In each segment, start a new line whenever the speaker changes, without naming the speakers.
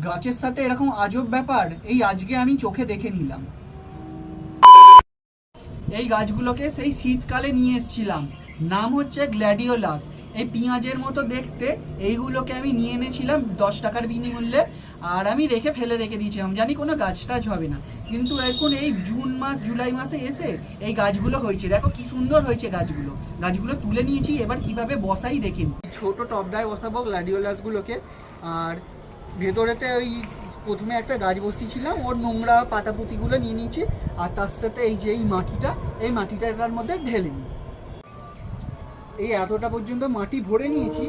গাছের সাথে এরকম আজব ব্যাপার এই আজকে আমি চোখে দেখে নিলাম। এই গাছগুলোকে সেই শীতকালে নিয়ে এসেছিলাম, নাম হচ্ছে গ্ল্যাডিওলাস। এই পেঁয়াজের মতো দেখতে, এইগুলোকে আমি নিয়ে এনেছিলাম 10 টাকার বিনিমূল্যে, আর আমি ফেলে রেখে দিয়েছিলাম, জানি কোনো গাছ টাছ হবে না। কিন্তু এখন এই জুন মাস জুলাই মাসে এসে এই গাছগুলো হয়েছে, দেখো কি সুন্দর হয়েছে গাছগুলো তুলে নিয়েছি। এবার কিভাবে বসাই দেখে নিই। ছোটো টবডায় বসাবো গ্ল্যাডিওলাসগুলোকে, আর ভেতরেতে ওই প্রথমে একটা গাছ বসিয়েছিলাম, ওর নোংরা পাতাপুতিগুলো নিয়ে নিয়েছি, আর তার সাথে এই যে এই মাটিটা এটার মধ্যে ঢেলে নিই। এই এতটা পর্যন্ত মাটি ভরে নিয়েছি।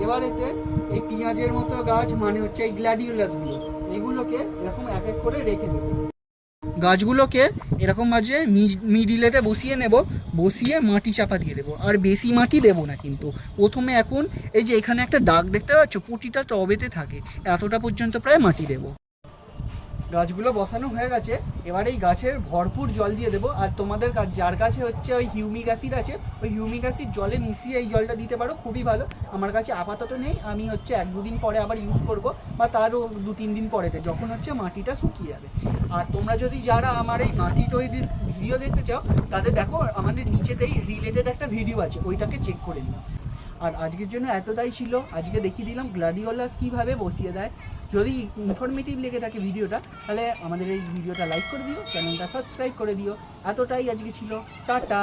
এবার এতে এই পেঁয়াজের মতো গাছ, মানে হচ্ছে এই গ্ল্যাডিওলাসগুলো, এইগুলোকে এরকম এক এক করে রেখে দেবো। গাছগুলোকে এরকম মাঝে মিডিলেতে বসিয়ে নেব, বসিয়ে মাটি চাপা দিয়ে দেবো, আর বেশি মাটি দেবো না কিন্তু। প্রথমে এখন এই যে এখানে একটা দাগ দেখতে পাচ্ছ, প্রতিটা টবেতে থাকে, এতটা পর্যন্ত প্রায় মাটি দেবো। গাছগুলো বসানো হয়ে গেছে, এবার এই গাছের ভরপুর জল দিয়ে দেবো। আর তোমাদের যার কাছে হচ্ছে ওই হিউমিক অ্যাসিড আছে, ওই হিউমিক অ্যাসিড জলে মিশিয়ে এই জলটা দিতে পারো, খুবই ভালো। আমার কাছে আপাতত নেই, আমি হচ্ছে 1-2 দিন পরে আবার ইউজ করব, বা তারও 2-3 দিন পরেতে, যখন হচ্ছে মাটিটা শুকিয়ে যাবে। আর তোমরা যদি যারা আমার এই মাটি তৈরির ভিডিও দেখতে চাও, তাদের দেখো আমাদের নিচেতেই রিলেটেড একটা ভিডিও আছে, ওইটাকে চেক করে নিও। আর আজকের জন্য এতটাই ছিল, আজকে দেখিয়ে দিলাম গ্ল্যাডিওলাস কীভাবে বসিয়ে দেয়। যদি ইনফরমেটিভ লেগে থাকে ভিডিওটা, তাহলে আমাদের এই ভিডিওটা লাইক করে দিও, চ্যানেলটা সাবস্ক্রাইব করে দিও। এতটাই আজকে ছিল, টাটা।